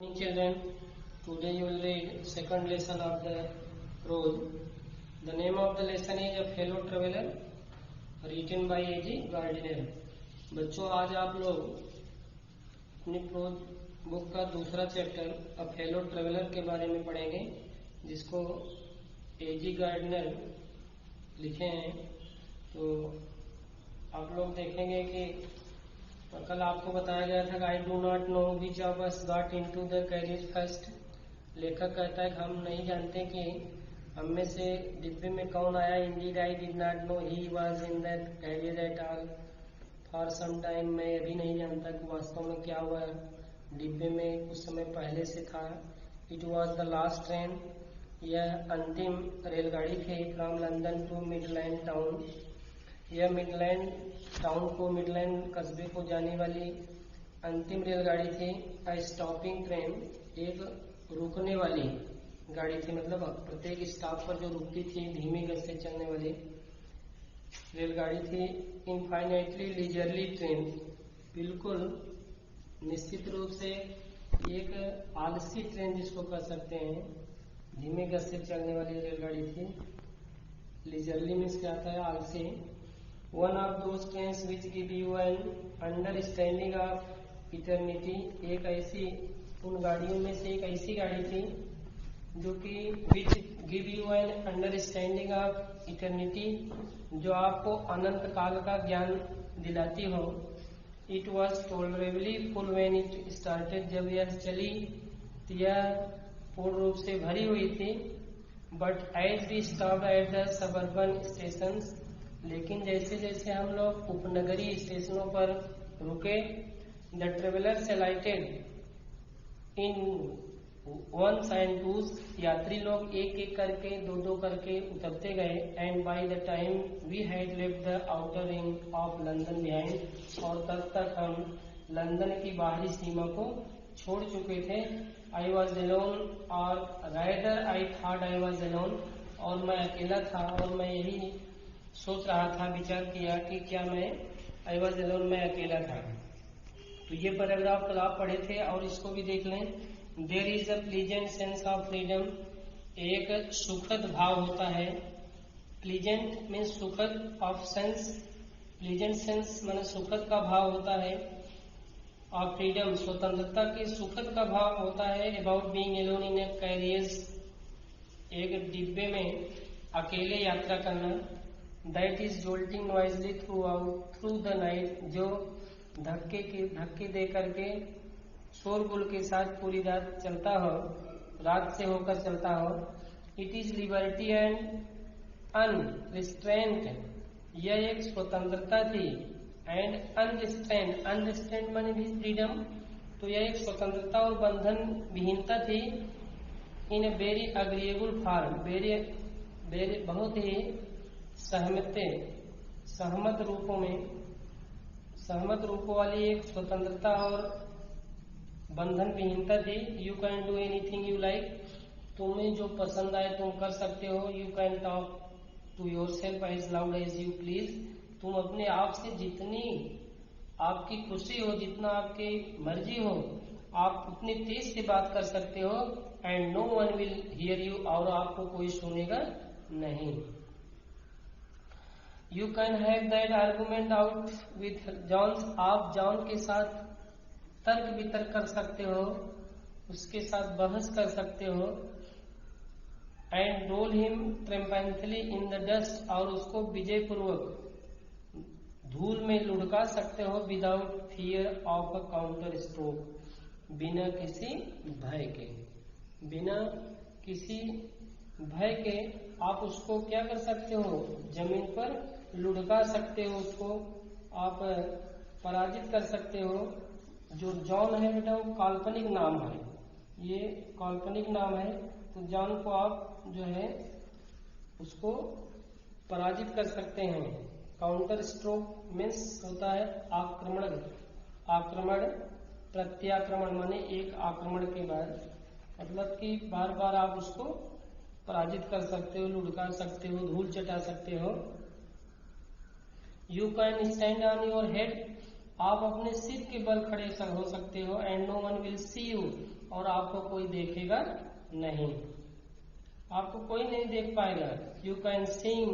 Children, today you will read second lesson of the prose. The name of the lesson is A Fellow Traveler, written by A.G. Gardiner. बच्चों आज आप लोग अपनी pros book का दूसरा chapter a fellow traveller के बारे में पढ़ेंगे, जिसको A.G. गार्डनर लिखे हैं। तो आप लोग देखेंगे कि कल आपको बताया गया था कि I do not know which of us got into the carrier first. लेखक कहता है कि हम नहीं जानते कि हम में से डिब्बे में कौन आया। Indeed I did not know he was in that carrier at all for some time. मैं अभी नहीं जानता कि वास्तव में क्या हुआ डिब्बे में कुछ समय पहले से था। It was the last train, यह अंतिम रेलगाड़ी थी from London to Midland town. यह मिडलैंड टाउन को, मिडलैंड कस्बे को जाने वाली अंतिम रेलगाड़ी थी। अ स्टॉपिंग ट्रेन, एक रुकने वाली गाड़ी थी, मतलब प्रत्येक स्टॉप पर जो रुकती थी धीमी गति से चलने वाली रेलगाड़ी थी। इनफाइनाइटली लीजरली ट्रेन, बिल्कुल निश्चित रूप से एक आलसी ट्रेन जिसको कह सकते हैं, धीमी गति से चलने वाली रेलगाड़ी थी। लीजरली मीन्स क्या था है? आलसी। One of those trains which give you an understanding of eternity, एक ऐसी उन गाड़ियों में से एक ऐसी गाड़ी थी जो कि which give you an understanding of eternity, जो आपको अनंत काल का ज्ञान दिलाती हो। It was tolerably full when it started, जब यह चली तो यह पूर्ण रूप से भरी हुई थी। But as we stopped at the suburban stations, लेकिन जैसे जैसे हम लोग उपनगरीय स्टेशनों पर रुके, the travellers alighted in ones and twos, यात्री लोग एक एक करके दो दो करके उतरते गए। And by the time we had left the outer ring of London behind, और तब तक हम लंदन की बाहरी सीमा को छोड़ चुके थे। I was alone, or rather I thought I was alone, और मैं अकेला था और मैं यही सोच रहा था, विचार किया कि क्या मैं आई वॉज एलोन, मैं अकेला था। तो ये पैराग्राफ कल आप पढ़े थे और इसको भी देख लें। There is a pleasant sense of freedom, एक सुखद भाव होता है। प्लीजेंट मीन्स सुखद, ऑफ सेंस, प्लीजेंट सेंस माने सुखद का भाव होता है। और फ्रीडम स्वतंत्रता के सुखद का भाव होता है। About being alone in a carriers, एक डिब्बे में अकेले यात्रा करना। That is jolting noisily through the night, जो धक्के दे करके शोरगुल के साथ पूरी रात चलता हो, रात से होकर चलता हो। इट इज लिबर्टी एंड अनरिस्ट्रेंट, यह एक स्वतंत्रता थी। एंड अनरिस्ट्रेंट, अनरिस्ट्रेंट माने भी फ्रीडम, तो यह एक स्वतंत्रता और बंधन विहीनता थी। In a very agreeable form, very बहुत ही सहमत रूपों में, सहमत रूपों वाली एक स्वतंत्रता और बंधन विहीनता थी। You can do anything you like, तुम्हें जो पसंद आए तुम कर सकते हो। You can talk to yourself as loud as you please, तुम अपने आप से जितनी आपकी खुशी हो, जितना आपकी मर्जी हो, आप उतनी तेज से बात कर सकते हो। And no one will hear you, और आपको कोई सुनेगा नहीं। You can have that argument out with John, आप जॉन के साथ तर्क वितर्क कर सकते हो, उसके साथ बहस कर सकते हो। And roll him triumphantly in the dust, और उसको विजय पूर्वक धूल में लुढ़का सकते हो। Without fear of a counter stroke, बिना किसी भय के, बिना किसी भय के आप उसको क्या कर सकते हो, जमीन पर लुढ़का सकते हो, उसको आप पराजित कर सकते हो। जो जॉन है बेटा वो काल्पनिक नाम है, ये काल्पनिक नाम है। तो जॉन को आप जो है उसको पराजित कर सकते हैं। काउंटर स्ट्रोक मीन्स होता है आक्रमण, आक्रमण प्रत्याक्रमण माने एक आक्रमण के बाद, मतलब कि बार बार आप उसको पराजित कर सकते हो, लुढ़का सकते हो, धूल चटा सकते हो। You can stand on your head, आप अपने सिर के बल खड़े हो सकते हो। And no one will see you, और आपको कोई देखेगा नहीं, आपको कोई नहीं देख पाएगा। यू कैन सिंग,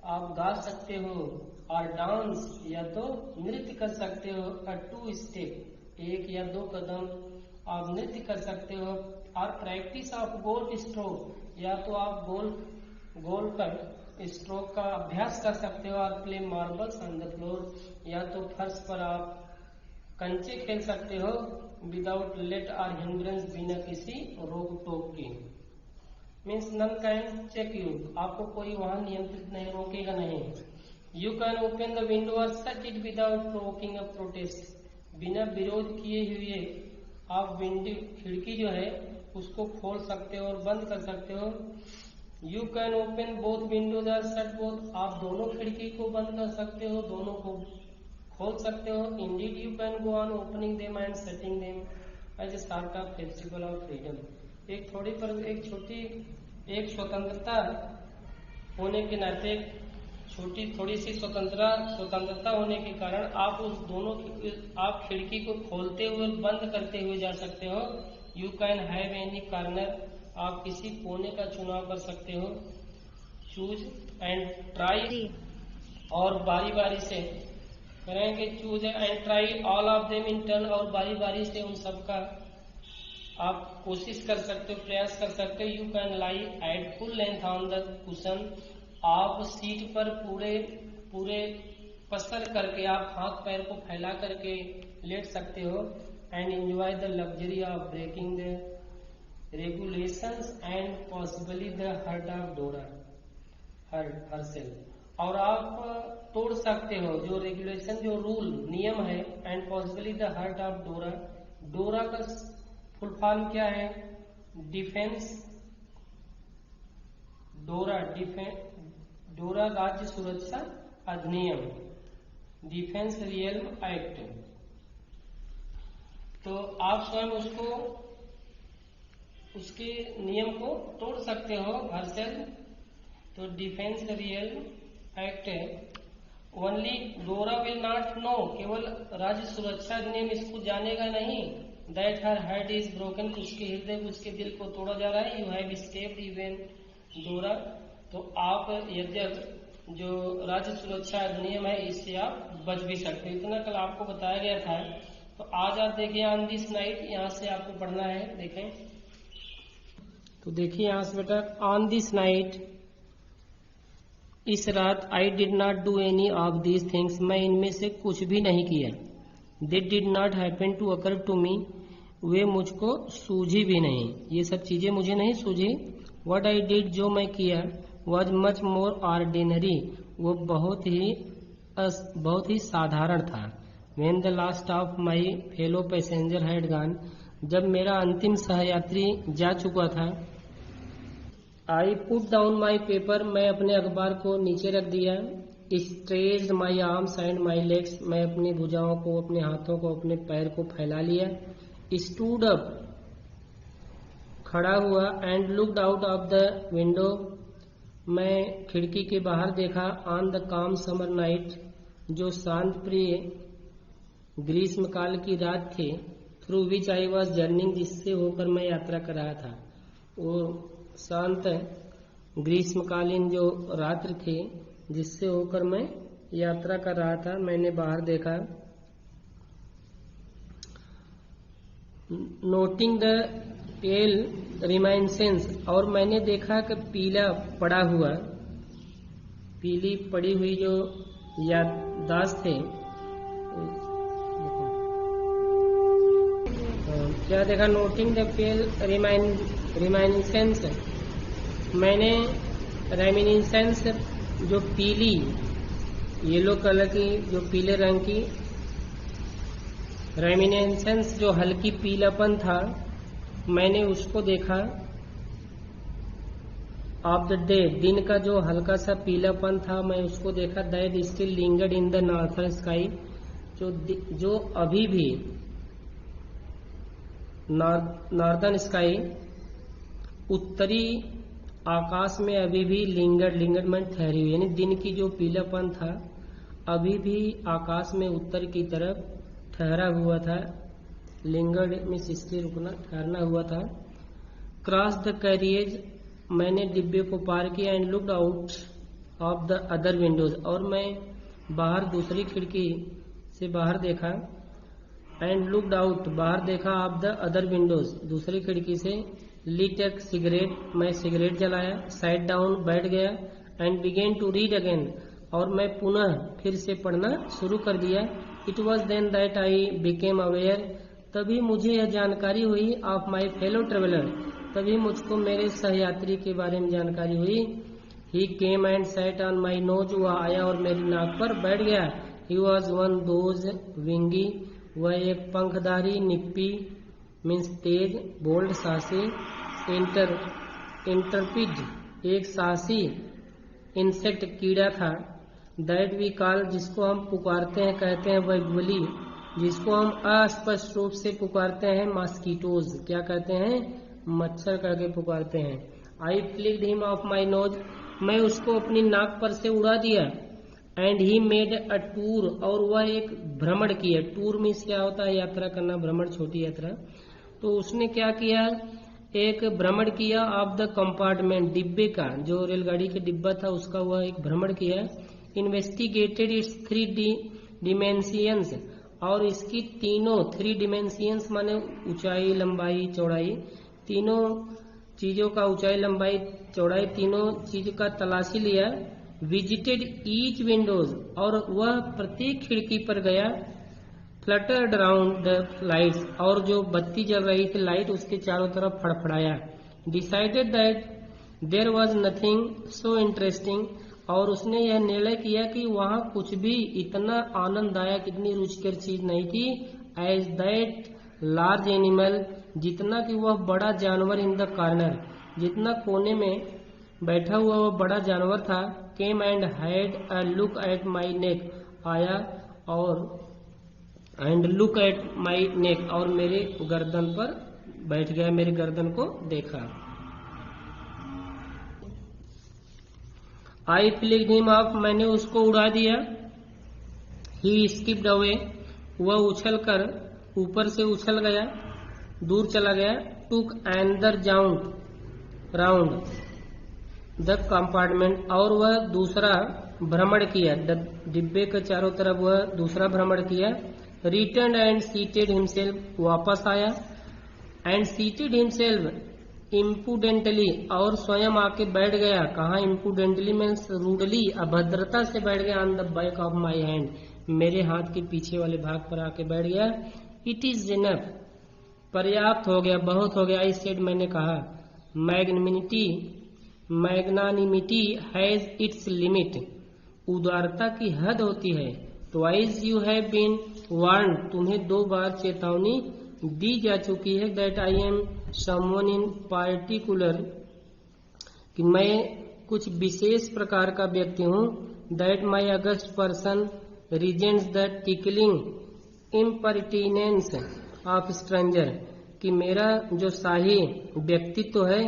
आप गा सकते हो, और डांस, या तो नृत्य कर सकते हो, अ 2 स्टेप, 1 या 2 कदम आप नृत्य कर सकते हो, और प्रैक्टिस ऑफ गोल्फ स्ट्रोक, या तो आप गोल पर स्ट्रोक का अभ्यास कर सकते हो, और play marbles on the floor, या तो फर्श पर आप कंचे खेल सकते हो, विदाउट लेट और हिंड्रेंस, बिना किसी रोक टोक के। Means none can check you, आपको कोई वहां नियंत्रित नहीं, रोकेगा नहीं। You can open the window और shut it without provoking a protest, बिना विरोध किए हुए आप विंडो, खिड़की जो है उसको खोल सकते हो और बंद कर सकते हो। You can open both Windows और शट बोथ, आप दोनों खिड़की को बंद कर सकते हो, दोनों को खोल सकते हो। Indeed you can go on opening them and shutting them as a sort of festival of freedom, एक स्वतंत्रता होने के नाते, थोड़ी सी स्वतंत्रता होने के कारण आप आप खिड़की को खोलते हुए बंद करते हुए जा सकते हो। You can have any corner, आप किसी कोने का चुनाव कर सकते हो। चूज एंड ट्राई, और बारी बारी से करेंगे, choose and try all of them in turn, और बारी बारी से उन सबका आप कोशिश कर सकते हो, प्रयास कर सकते हो। You can lie at full length on the cushion, आप सीट पर पूरे पसर करके आप हाथ पैर को फैला करके लेट सकते हो। And enjoy the luxury of breaking the regulations and possibly the heart of Dora herself, और आप तोड़ सकते हो जो रेगुलेशन, जो रूल नियम है, and possibly the heart of डोरा, डोरा का फुल फॉर्म क्या है? डिफेंस, डोरा राज्य सुरक्षा अधिनियम, डिफेंस रियल्म एक्ट। तो आप स्वयं उसके नियम को तोड़ सकते हो, हरसेल। तो डिफेंस रियल्म एक्ट है। ओनली डोरा विल नॉट नो, केवल राज्य सुरक्षा अधिनियम इसको जानेगा नहीं। That her heart is broken, उसके हृदय, उसके दिल को तोड़ा जा रहा है। यू हैव एस्केप्ड इवन डोरा, तो आप यद्यप जो राज्य सुरक्षा अधिनियम है इससे आप बच भी सकते हो। इतना कल आपको बताया गया था। तो आज आप देखिए ऑन दिस नाइट, यहाँ से आपको पढ़ना है, देखें तो देखिए यहाँ से बेटा, ऑन दिस नाइट, इस रात, I did not do any of these things, मैं इनमें से कुछ भी नहीं किया। They did not happen to occur to me, वे मुझको सूझी भी नहीं, ये सब चीजें मुझे नहीं सूझी। व्हाट आई डिड, जो मैं किया, वॉज मच मोर ऑर्डिनरी, वो बहुत ही साधारण था। When the last of my fellow passenger had gone, जब मेरा अंतिम सहयात्री जा चुका था। I put down my paper, मैं अपने अखबार को नीचे रख दिया। Stretched my arms and my legs, मैं अपनी भुजाओं को, अपने हाथों को, अपने पैर को फैला लिया। स्टूड अप, खड़ा हुआ। And looked out of the window, मैं खिड़की के बाहर देखा। ऑन द काम समर नाइट, जो शांत प्रिय ग्रीष्मकाल की रात थी। Through which I was journeying, जिससे होकर मैं यात्रा कर रहा था। वो शांत ग्रीष्मकालीन जो रात्रि थी जिससे होकर मैं यात्रा कर रहा था, मैंने बाहर देखा। नोटिंग द पेल रिमाइंसेंस, और मैंने देखा कि पीला पड़ा हुआ, पीली पड़ी हुई जो याददाश्त थे। क्या देखा? नोटिंग द पेल रिमाइंसेंस, मैंने रेमिनिसेंस, जो पीली येलो कलर की, जो पीले रंग की, रेमिनिसेंस जो हल्की पीलापन था, मैंने उसको देखा। ऑफ द डे, दिन का जो हल्का सा पीलापन था, मैं उसको देखा। That still lingered in the northern sky, जो अभी भी नॉर्थर्न स्काई, उत्तरी आकाश में अभी भी लिंगर्ड में ठहरी हुई, यानी दिन की जो पीलापन था अभी भी आकाश में उत्तर की तरफ ठहरा हुआ था। लिंगर्ड मीन्स इसलिए रुकना, ठहरना हुआ था। क्रॉस द कैरियज, मैंने डिब्बे को पार किया। And looked out of the other Windows, और मैं बाहर दूसरी खिड़की से बाहर देखा। एंड लुक्ड आउट, बाहर देखा। ऑफ द अदर विंडोज, दूसरी खिड़की से। लीट ए सिगरेट, मैं सिगरेट जलाया। साइड डाउन, बैठ गया। And began to read again, और मैं पुनः फिर से पढ़ना शुरू कर दिया। It was then that I became aware, तभी मुझे यह जानकारी हुई। ऑफ माई फेलो ट्रेवलर, तभी मुझको मेरे सहयात्री के बारे में जानकारी हुई। He came and sat on my nose, वह आया और मेरी नाक पर बैठ गया। He was one those wingy, वह एक पंखधारी। निप्पी मीन्स तेज, बोल्ड साहसी। इंटरपिड, एक साहसी इंसेक्ट कीड़ा था। दैट वी कॉल, जिसको हम पुकारते हैं, कहते हैं बगबली, जिसको हम अस्पष्ट रूप से पुकारते हैं मॉस्किटोज, क्या कहते हैं, मच्छर करके पुकारते हैं। I flicked him off my nose, मैं उसको अपनी नाक पर से उड़ा दिया। And he made a tour, और वह एक भ्रमण किया। टूर मीन्स क्या होता है, यात्रा करना, भ्रमण छोटी यात्रा। तो उसने क्या किया, एक भ्रमण किया ऑफ द कंपार्टमेंट, डिब्बे का, जो रेलगाड़ी के डिब्बा था उसका वह एक भ्रमण किया। इन्वेस्टिगेटेड इट्स 3 डिमेंशियंस, और इसकी तीनों 3 डिमेंशियंस माने ऊंचाई, लंबाई, चौड़ाई, तीनों चीजों का ऊंचाई, लंबाई, चौड़ाई, तीनों चीज का तलाशी लिया। विजिटेड ईच विंडोज, और वह प्रत्येक खिड़की पर गया। फ्लटर्ड अराउंड द लाइट्स, और जो बत्ती जल रही थी लाइट उसके चारों तरफ फड़फड़ाया। Decided that there was nothing so interesting, और उसने यह निर्णय किया कि वहां कुछ भी इतना आनंददायक, इतनी रुचिकर चीज नहीं थी। एज दैट लार्ज एनिमल, जितना कि वह बड़ा जानवर। इन द कॉर्नर, जितना कोने में बैठा हुआ वह बड़ा जानवर था। Came and had a look at my neck, आया और and look at my neck, और मेरे गर्दन पर बैठ गया, मेरे गर्दन को देखा। आई फ्लिक्ड हिम ऑफ, मैंने उसको उड़ा दिया। ही स्किप्ड अवे, वह उछल कर ऊपर से उछल गया, दूर चला गया। टुक एंदर राउंड द कंपार्टमेंट, और वह दूसरा भ्रमण किया, डिब्बे के चारों तरफ वह दूसरा भ्रमण किया। रिटर्न एंड सीटेड हिमसेल्फ, वापस आया। एंड सीटेड हिमसेल्फ इम्पुडेंटली, और स्वयं आके बैठ गया। कहा, इम्पुडेंटली मीन्स रूडली, अभद्रता से बैठ गया। On the back of my hand, मेरे हाथ के पीछे वाले भाग पर आके बैठ गया। इट इज इनफ, पर्याप्त हो गया, बहुत हो गया। आई सेड, मैंने कहा। मैग्नानिमिटी हैज इट्स लिमिट, उदारता की हद होती है। Twice you have been warn, तुम्हें 2 बार चेतावनी दी जा चुकी है। That I am someone in particular, कि मैं कुछ विशेष प्रकार का व्यक्ति हूँ। That my august person resents the tickling impertinence of stranger, कि मेरा जो शाही व्यक्तित्व है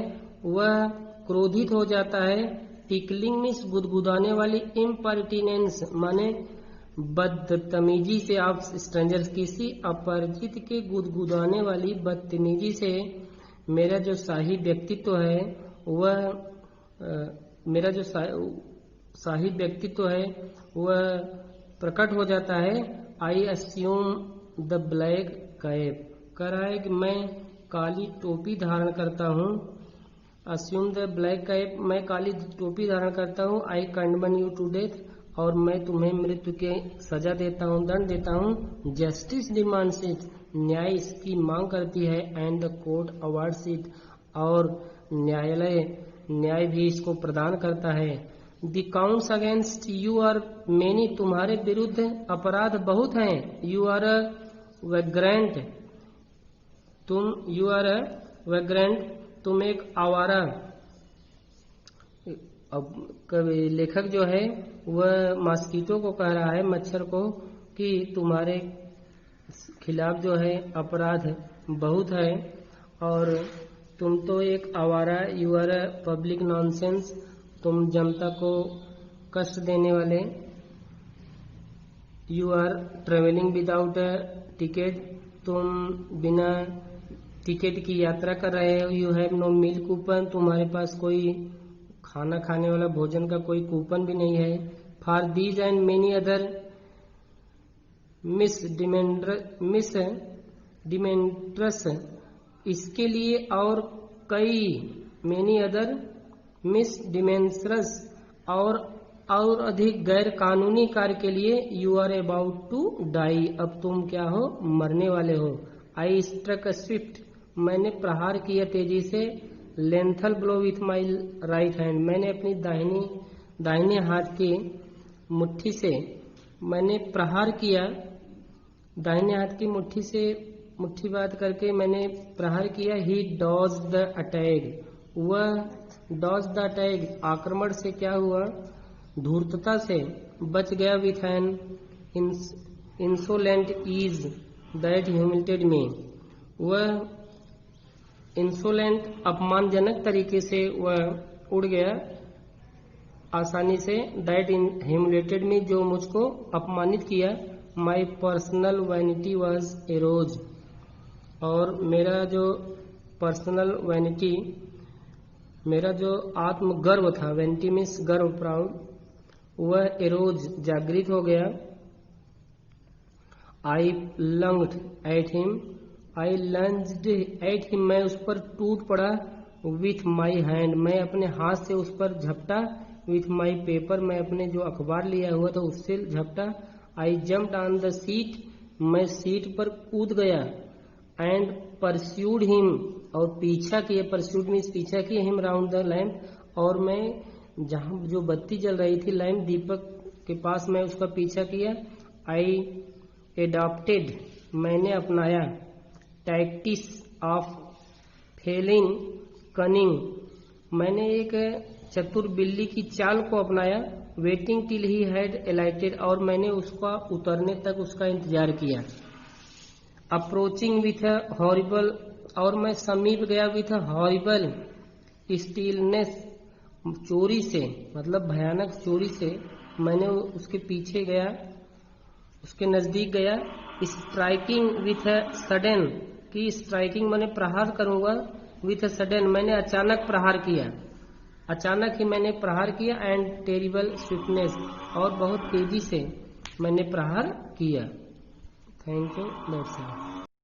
वह क्रोधित हो जाता है। टिकलिंग मीन्स गुदगुदाने वाली, इम्पर्टिनेंस माने बदतमीजी से, आप स्ट्रेंजर्स, किसी अपरिचित के गुदगुदाने वाली बदतमीजी से मेरा जो शाही व्यक्तित्व है वह मेरा जो शाही व्यक्तित्व है वह प्रकट हो जाता है। आई अस्यूम द ब्लैक कैप, कह रहा है कि मैं काली टोपी धारण करता हूँ। अस्यूम द ब्लैक कैप, मैं काली टोपी धारण करता हूँ। आई कंडमन यू टू डेथ, और मैं तुम्हें मृत्यु के सजा देता हूँ, दंड देता हूँ। जस्टिस डिमांड्स इट, न्याय इसकी मांग करती है। And the court awards it, और न्यायालय न्याय भी इसको प्रदान करता है। The counts against you are many, तुम्हारे विरुद्ध अपराध बहुत हैं। यू आर अ वैग्रेंट, तुम एक आवारा। अब लेखक जो है वह मॉस्किटो को कह रहा है, मच्छर को, कि तुम्हारे खिलाफ जो है अपराध बहुत है और तुम तो एक आवारा, you are a public nonsense, तुम जनता को कष्ट देने वाले। You are travelling without a ticket, तुम बिना टिकट की यात्रा कर रहे हो। You have no meal coupon, तुम्हारे पास कोई खाना खाने वाला भोजन का कोई कूपन भी नहीं है। For these and many other misdemeanours, इसके लिए और कई मेनी अदर मिस डिमेंट्रस और अधिक गैर कानूनी कार्य के लिए you are about to die, अब तुम क्या हो, मरने वाले हो। आई स्ट्रक स्विफ्ट, मैंने प्रहार किया तेजी से। Lethal blow with my right hand, मैंने अपनी दाहिने हाथ की मुट्ठी से मैंने प्रहार किया। दाहिने हाथ की मुट्ठी से मुट्ठी बात करके मैंने प्रहार किया। ही डॉज द अटैक, वह डॉज द अटैक आक्रमण से क्या हुआ, धूर्तता से बच गया। With an insolent ease that humiliated me, वह इंसोलेंट अपमानजनक तरीके से वह उड़ गया आसानी से। दैट ह्यूमिलेटेड मी, जो मुझको अपमानित किया। My personal vanity was aroused, और मेरा जो पर्सनल वैनिटी, मेरा जो आत्मगर्व था, वैनिटी मीन्स गर्व, प्राउड, वह एरोज जागृत हो गया। I lunged at him, I lunged at him, मैं उस पर टूट पड़ा। विथ माई हैंड, मैं अपने हाथ से उस पर झपटा। विथ माई पेपर, मैं अपने जो अखबार लिया हुआ था उससे झपटा। आई जम्प्ड ऑन द सीट, मैं सीट पर कूद गया। एंड परस्यूड हिम, और पीछा किया, परस्यूड मीन्स पीछा किया। हिम राउंड द लैम्प, और मैं जहां जो बत्ती जल रही थी लैम्प दीपक के पास, मैं उसका पीछा किया। आई एडॉप्टेड, मैंने अपनाया। टैक्टिस ऑफ फेलिंग कनिंग, मैंने एक चतुर बिल्ली की चाल को अपनाया। वेटिंग टिल ही हैड एलाइटेड, और मैंने उसका उतरने तक उसका इंतजार किया। अप्रोचिंग विथ अ हॉरिबल, और मैं समीप गया। विथ अ हॉरिबल स्टीलनेस, चोरी से, मतलब भयानक चोरी से मैंने उसके पीछे गया, उसके नजदीक गया। स्ट्राइकिंग विथ अ सडन, की स्ट्राइकिंग मैंने प्रहार करूंगा। विथ अ सडन, मैंने अचानक प्रहार किया, अचानक ही मैंने प्रहार किया। एंड टेरिबल स्विफ्टनेस, और बहुत तेजी से मैंने प्रहार किया। Thank you, that's all.